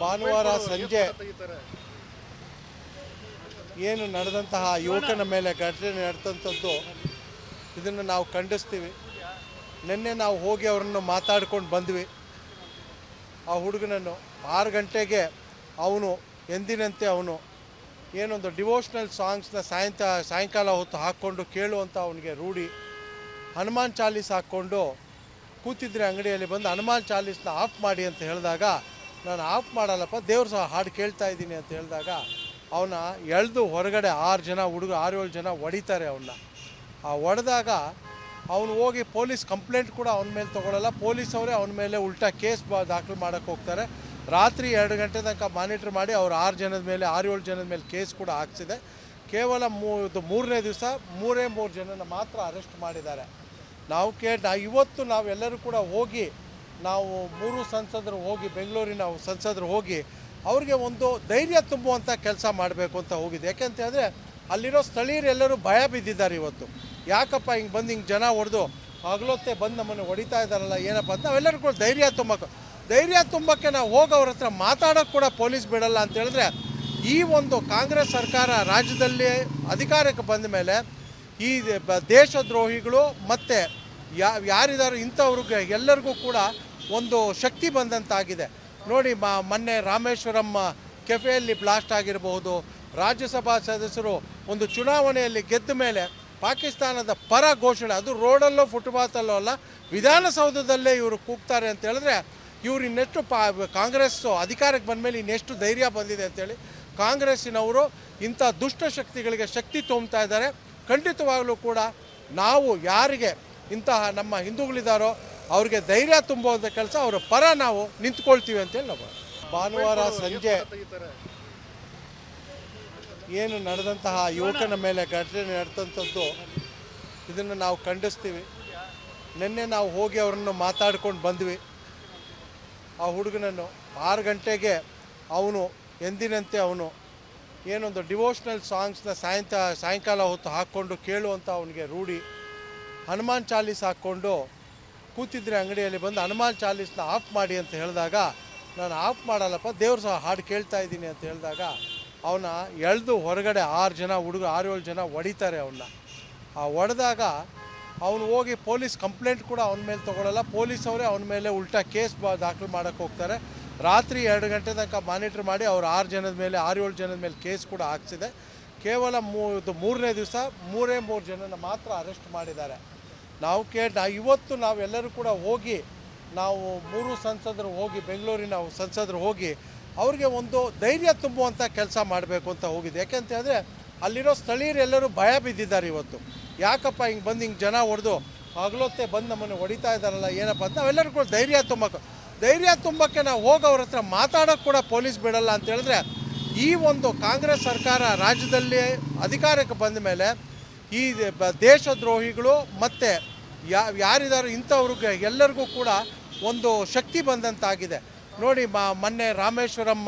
ಭಾನುವಾರ ಸಂಜೆ ಏನು ನಡೆದಂತಹ ಯುವಕನ ಮೇಲೆ ಘಟನೆ ನಡೆದಂಥದ್ದು ಇದನ್ನು ನಾವು ಖಂಡಿಸ್ತೀವಿ. ನಿನ್ನೆ ನಾವು ಹೋಗಿ ಅವರನ್ನು ಮಾತಾಡ್ಕೊಂಡು ಬಂದ್ವಿ. ಆ ಹುಡುಗನನ್ನು 6 ಗಂಟೆಗೆ ಅವನು ಎಂದಿನಂತೆ ಅವನು ಏನೊಂದು ಡಿವೋಷ್ನಲ್ ಸಾಂಗ್ಸ್ನ ಸಾಯಂಕಾಲ ಹೊತ್ತು ಹಾಕ್ಕೊಂಡು ಕೇಳುವಂಥ ಅವನಿಗೆ ರೂಢಿ. ಹನುಮಾನ್ ಚಾಲೀಸ್ ಹಾಕ್ಕೊಂಡು ಕೂತಿದ್ರೆ ಅಂಗಡಿಯಲ್ಲಿ ಬಂದು ಹನುಮಾನ್ ಚಾಲೀಸ್ನ ಆಫ್ ಮಾಡಿ ಅಂತ ಹೇಳಿದಾಗ ನಾನು ಆಫ್ ಮಾಡಲ್ಲಪ್ಪ, ದೇವ್ರ ಸಹ ಹಾಡು ಕೇಳ್ತಾ ಇದ್ದೀನಿ ಅಂತ ಹೇಳಿದಾಗ ಅವನ ಎಳೆದು ಹೊರಗಡೆ 6-7 ಜನ ಹೊಡಿತಾರೆ ಅವನ್ನ. ಆ ಹೊಡೆದಾಗ ಅವನು ಹೋಗಿ ಪೊಲೀಸ್ ಕಂಪ್ಲೇಂಟ್ ಕೂಡ ಅವನ ಮೇಲೆ ತೊಗೊಳ್ಳಲ್ಲ. ಪೊಲೀಸವರೇ ಅವನ ಮೇಲೆ ಉಲ್ಟಾ ಕೇಸ್ ದಾಖಲು ಮಾಡೋಕ್ಕೆ ಹೋಗ್ತಾರೆ. ರಾತ್ರಿ 2 ಗಂಟೆ ತನಕ ಮಾನಿಟ್ರ್ ಮಾಡಿ ಅವ್ರು 6-7 ಜನದ ಮೇಲೆ ಕೇಸ್ ಕೂಡ ಹಾಕ್ಸಿದೆ. ಕೇವಲ 3ನೇ ದಿವಸ 3 ಜನನ ಮಾತ್ರ ಅರೆಸ್ಟ್ ಮಾಡಿದ್ದಾರೆ. ಇವತ್ತು ನಾವೆಲ್ಲರೂ ಕೂಡ ಹೋಗಿ ನಾವು 3 ಸಂಸದರು ಹೋಗಿ ಬೆಂಗಳೂರಿನ ಸಂಸದರು ಹೋಗಿ ಅವ್ರಿಗೆ ಒಂದು ಧೈರ್ಯ ತುಂಬುವಂಥ ಕೆಲಸ ಮಾಡಬೇಕು ಅಂತ ಹೋಗಿದೆ. ಯಾಕೆಂತ ಹೇಳಿದ್ರೆ ಅಲ್ಲಿರೋ ಸ್ಥಳೀಯರೆಲ್ಲರೂ ಭಯ ಬಿದ್ದಿದ್ದಾರೆ ಇವತ್ತು. ಯಾಕಪ್ಪ ಹಿಂಗೆ ಬಂದು ಹಿಂಗೆ ಜನ ಹೊಡೆದು ಹಗಲೊತ್ತೆ ಬಂದು ನಮ್ಮನ್ನು ಹೊಡಿತಾ ಇದ್ದಾರಲ್ಲ ಏನಪ್ಪ ಅಂತ ನಾವೆಲ್ಲರೂ ಕೂಡ ಧೈರ್ಯ ತುಂಬಕ್ಕೆ ನಾವು ಹೋಗೋವ್ರ ಹತ್ರ ಮಾತಾಡೋಕ್ಕೆ ಕೂಡ ಪೊಲೀಸ್ ಬಿಡಲ್ಲ ಅಂತ ಹೇಳಿದ್ರೆ ಈ ಒಂದು ಕಾಂಗ್ರೆಸ್ ಸರ್ಕಾರ ರಾಜ್ಯದಲ್ಲಿ ಅಧಿಕಾರಕ್ಕೆ ಬಂದ ಮೇಲೆ ಈ ದೇಶದ್ರೋಹಿಗಳು ಮತ್ತು ಯಾರಿದಾರು ಇಂಥವ್ರಿಗೆ ಎಲ್ಲರಿಗೂ ಕೂಡ ಒಂದು ಶಕ್ತಿ ಬಂದಂತಾಗಿದೆ. ನೋಡಿ, ಮೊನ್ನೆ ರಾಮೇಶ್ವರಂ ಕೆಫೆಯಲ್ಲಿ ಬ್ಲಾಸ್ಟ್ ಆಗಿರಬಹುದು. ರಾಜ್ಯಸಭಾ ಸದಸ್ಯರು ಒಂದು ಚುನಾವಣೆಯಲ್ಲಿ ಗೆದ್ದ ಮೇಲೆ ಪಾಕಿಸ್ತಾನದ ಪರ ಘೋಷಣೆ, ಅದು ರೋಡಲ್ಲೋ ಫುಟ್ಪಾತಲ್ಲೋ ಅಲ್ಲ, ವಿಧಾನಸೌಧದಲ್ಲೇ ಇವರು ಕೂಗ್ತಾರೆ ಅಂತ ಹೇಳಿದ್ರೆ ಇವರು ಇನ್ನೆಷ್ಟು ಕಾಂಗ್ರೆಸ್ಸು ಅಧಿಕಾರಕ್ಕೆ ಬಂದ ಮೇಲೆ ಇನ್ನೆಷ್ಟು ಧೈರ್ಯ ಬಂದಿದೆ ಅಂತೇಳಿ ಕಾಂಗ್ರೆಸ್ಸಿನವರು ಇಂಥ ದುಷ್ಟಶಕ್ತಿಗಳಿಗೆ ಶಕ್ತಿ ತುಂಬ್ತಾ ಇದ್ದಾರೆ. ಖಂಡಿತವಾಗಲೂ ಕೂಡ ನಾವು ಯಾರಿಗೆ ಇಂತಹ ನಮ್ಮ ಹಿಂದೂಗಳಿದ್ದಾರೋ ಅವ್ರಿಗೆ ಧೈರ್ಯ ತುಂಬುವಂಥ ಕೆಲಸ ಅವರ ಪರ ನಾವು ನಿಂತ್ಕೊಳ್ತೀವಿ ಅಂತೇಳಿ ನಾವು ಭಾನುವಾರ ಸಂಜೆ ಏನು ನಡೆದಂತಹ ಯುವಕನ ಮೇಲೆ ಘಟನೆ ನಡೆದಂಥದ್ದು ಇದನ್ನು ನಾವು ಖಂಡಿಸ್ತೀವಿ. ನಿನ್ನೆ ನಾವು ಹೋಗಿ ಅವರನ್ನು ಮಾತಾಡ್ಕೊಂಡು ಬಂದ್ವಿ. ಆ ಹುಡುಗನನ್ನು 6 ಗಂಟೆಗೆ ಅವನು ಎಂದಿನಂತೆ ಅವನು ಏನೊಂದು ಡಿವೋಷ್ನಲ್ ಸಾಂಗ್ಸ್ನ ಸಾಯಂಕಾಲ ಹೊತ್ತು ಹಾಕ್ಕೊಂಡು ಕೇಳುವಂಥ ಅವನಿಗೆ ರೂಢಿ. ಹನುಮಾನ್ ಚಾಲೀಸ್ ಹಾಕ್ಕೊಂಡು ಕೂತಿದ್ರೆ ಅಂಗಡಿಯಲ್ಲಿ ಬಂದು ಹನುಮಾನ್ ಚಾಲೀಸ್ನ ಆಫ್ ಮಾಡಿ ಅಂತ ಹೇಳಿದಾಗ ನಾನು ಆಫ್ ಮಾಡಲ್ಲಪ್ಪ, ದೇವ್ರ ಸಹ ಹಾಡು ಕೇಳ್ತಾ ಇದ್ದೀನಿ ಅಂತ ಹೇಳಿದಾಗ ಅವನ ಎಳೆದು ಹೊರಗಡೆ 6-7 ಜನ ಹೊಡಿತಾರೆ ಅವನ್ನ. ಆ ಹೊಡೆದಾಗ ಅವನು ಹೋಗಿ ಪೊಲೀಸ್ ಕಂಪ್ಲೇಂಟ್ ಕೂಡ ಅವನ ಮೇಲೆ ತೊಗೊಳ್ಳಲ್ಲ. ಪೊಲೀಸವರೇ ಅವನ ಮೇಲೆ ಉಲ್ಟಾ ಕೇಸ್ ದಾಖಲು ಮಾಡೋಕ್ಕೆ ಹೋಗ್ತಾರೆ. ರಾತ್ರಿ 2 ಗಂಟೆ ತನಕ ಮಾನಿಟ್ರ್ ಮಾಡಿ ಅವ್ರು 6-7 ಜನದ ಮೇಲೆ ಕೇಸ್ ಕೂಡ ಹಾಕ್ಸಿದೆ. ಕೇವಲ 3ನೇ ದಿವಸ 3 ಜನನ ಮಾತ್ರ ಅರೆಸ್ಟ್ ಮಾಡಿದ್ದಾರೆ. ಇವತ್ತು ನಾವೆಲ್ಲರೂ ಕೂಡ ಹೋಗಿ ನಾವು 3 ಸಂಸದರು ಹೋಗಿ ಬೆಂಗಳೂರಿನ ಸಂಸದರು ಹೋಗಿ ಅವ್ರಿಗೆ ಒಂದು ಧೈರ್ಯ ತುಂಬುವಂಥ ಕೆಲಸ ಮಾಡಬೇಕು ಅಂತ ಹೋಗಿದೆ. ಯಾಕೆಂತ ಹೇಳಿದ್ರೆ ಅಲ್ಲಿರೋ ಸ್ಥಳೀಯರೆಲ್ಲರೂ ಭಯ ಬಿದ್ದಿದ್ದಾರೆ ಇವತ್ತು. ಯಾಕಪ್ಪ ಹಿಂಗೆ ಬಂದು ಹಿಂಗೆ ಜನ ಹೊಡೆದು ಹಗಲೊತ್ತೆ ಬಂದು ನಮ್ಮನ್ನು ಹೊಡಿತಾ ಇದ್ದಾರಲ್ಲ ಏನಪ್ಪ ಅಂತ ನಾವೆಲ್ಲರೂ ಕೂಡ ಧೈರ್ಯ ತುಂಬಕ್ಕೆ ನಾವು ಹೋಗೋವ್ರ ಹತ್ರ ಮಾತಾಡೋಕ್ಕೆ ಕೂಡ ಪೊಲೀಸ್ ಬಿಡಲ್ಲ ಅಂತ ಹೇಳಿದ್ರೆ ಈ ಒಂದು ಕಾಂಗ್ರೆಸ್ ಸರ್ಕಾರ ರಾಜ್ಯದಲ್ಲಿ ಅಧಿಕಾರಕ್ಕೆ ಬಂದ ಮೇಲೆ ಈ ದೇಶದ್ರೋಹಿಗಳು ಮತ್ತು ಯಾರಿದಾರು ಇಂಥವ್ರಿಗೆ ಎಲ್ಲರಿಗೂ ಕೂಡ ಒಂದು ಶಕ್ತಿ ಬಂದಂತಾಗಿದೆ. ನೋಡಿ, ಮೊನ್ನೆ ರಾಮೇಶ್ವರಂ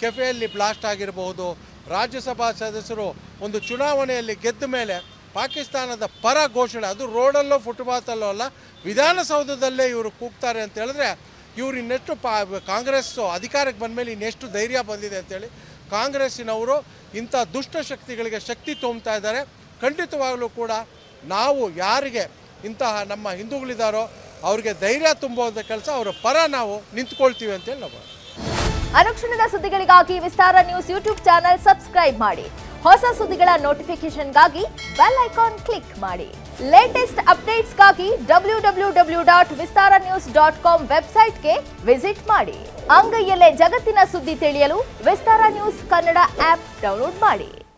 ಕೆಫೆಯಲ್ಲಿ ಬ್ಲಾಸ್ಟ್ ಆಗಿರಬಹುದು. ರಾಜ್ಯಸಭಾ ಸದಸ್ಯರು ಒಂದು ಚುನಾವಣೆಯಲ್ಲಿ ಗೆದ್ದ ಮೇಲೆ ಪಾಕಿಸ್ತಾನದ ಪರ ಘೋಷಣೆ, ಅದು ರೋಡಲ್ಲೋ ಫುಟ್ಪಾತಲ್ಲೋ ಅಲ್ಲ, ವಿಧಾನಸೌಧದಲ್ಲೇ ಇವರು ಕೂಗ್ತಾರೆ ಅಂತ ಹೇಳಿದ್ರೆ ಇವರು ಇನ್ನೆಷ್ಟು ಕಾಂಗ್ರೆಸ್ಸು ಅಧಿಕಾರಕ್ಕೆ ಬಂದ ಮೇಲೆ ಇನ್ನೆಷ್ಟು ಧೈರ್ಯ ಬಂದಿದೆ ಅಂತೇಳಿ ಕಾಂಗ್ರೆಸ್ಸಿನವರು ಇಂಥ ದುಷ್ಟಶಕ್ತಿಗಳಿಗೆ ಶಕ್ತಿ ತುಂಬ್ತಾ ಇದ್ದಾರೆ. ಖಂಡಿತವಾಗಲೂ ಕೂಡ ನಾವು ಯಾರಿಗೆ ಇಂತಹ ನಮ್ಮ ಹಿಂದೂಗಳಿದ್ದಾರೋ ಅವ್ರಿಗೆ ಧೈರ್ಯ ತುಂಬುವಂಥ ಕೆಲಸ ಅವರ ಪರ ನಾವು ನಿಂತ್ಕೊಳ್ತೀವಿ ಅಂತೇಳಿ ನಾವು ಅನುಕ್ಷಣದ ಸುದ್ದಿಗಳಿಗಾಗಿ ವಿಸ್ತಾರ ನ್ಯೂಸ್ ಯೂಟ್ಯೂಬ್ ಚಾನೆಲ್ ಸಬ್ಸ್ಕ್ರೈಬ್ ಮಾಡಿ. ಹೊಸ ಸುದ್ದಿಗಳ ನೋಟಿಫಿಕೇಶನ್ಗಾಗಿ ಬೆಲ್ ಐಕಾನ್ ಕ್ಲಿಕ್ ಮಾಡಿ. ಲೇಟೆಸ್ಟ್ ಅಪ್ಡೇಟ್ಸ್ಗಾಗಿ www.vistaranews.com ವೆಬ್ಸೈಟ್ಗೆ ವಿಸಿಟ್ ಮಾಡಿ. ಅಂಗೈಯಲ್ಲೇ ಜಗತ್ತಿನ ಸುದ್ದಿ ತಿಳಿಯಲು ವಿಸ್ತಾರ ನ್ಯೂಸ್ ಕನ್ನಡ ಆಪ್ ಡೌನ್ಲೋಡ್ ಮಾಡಿ.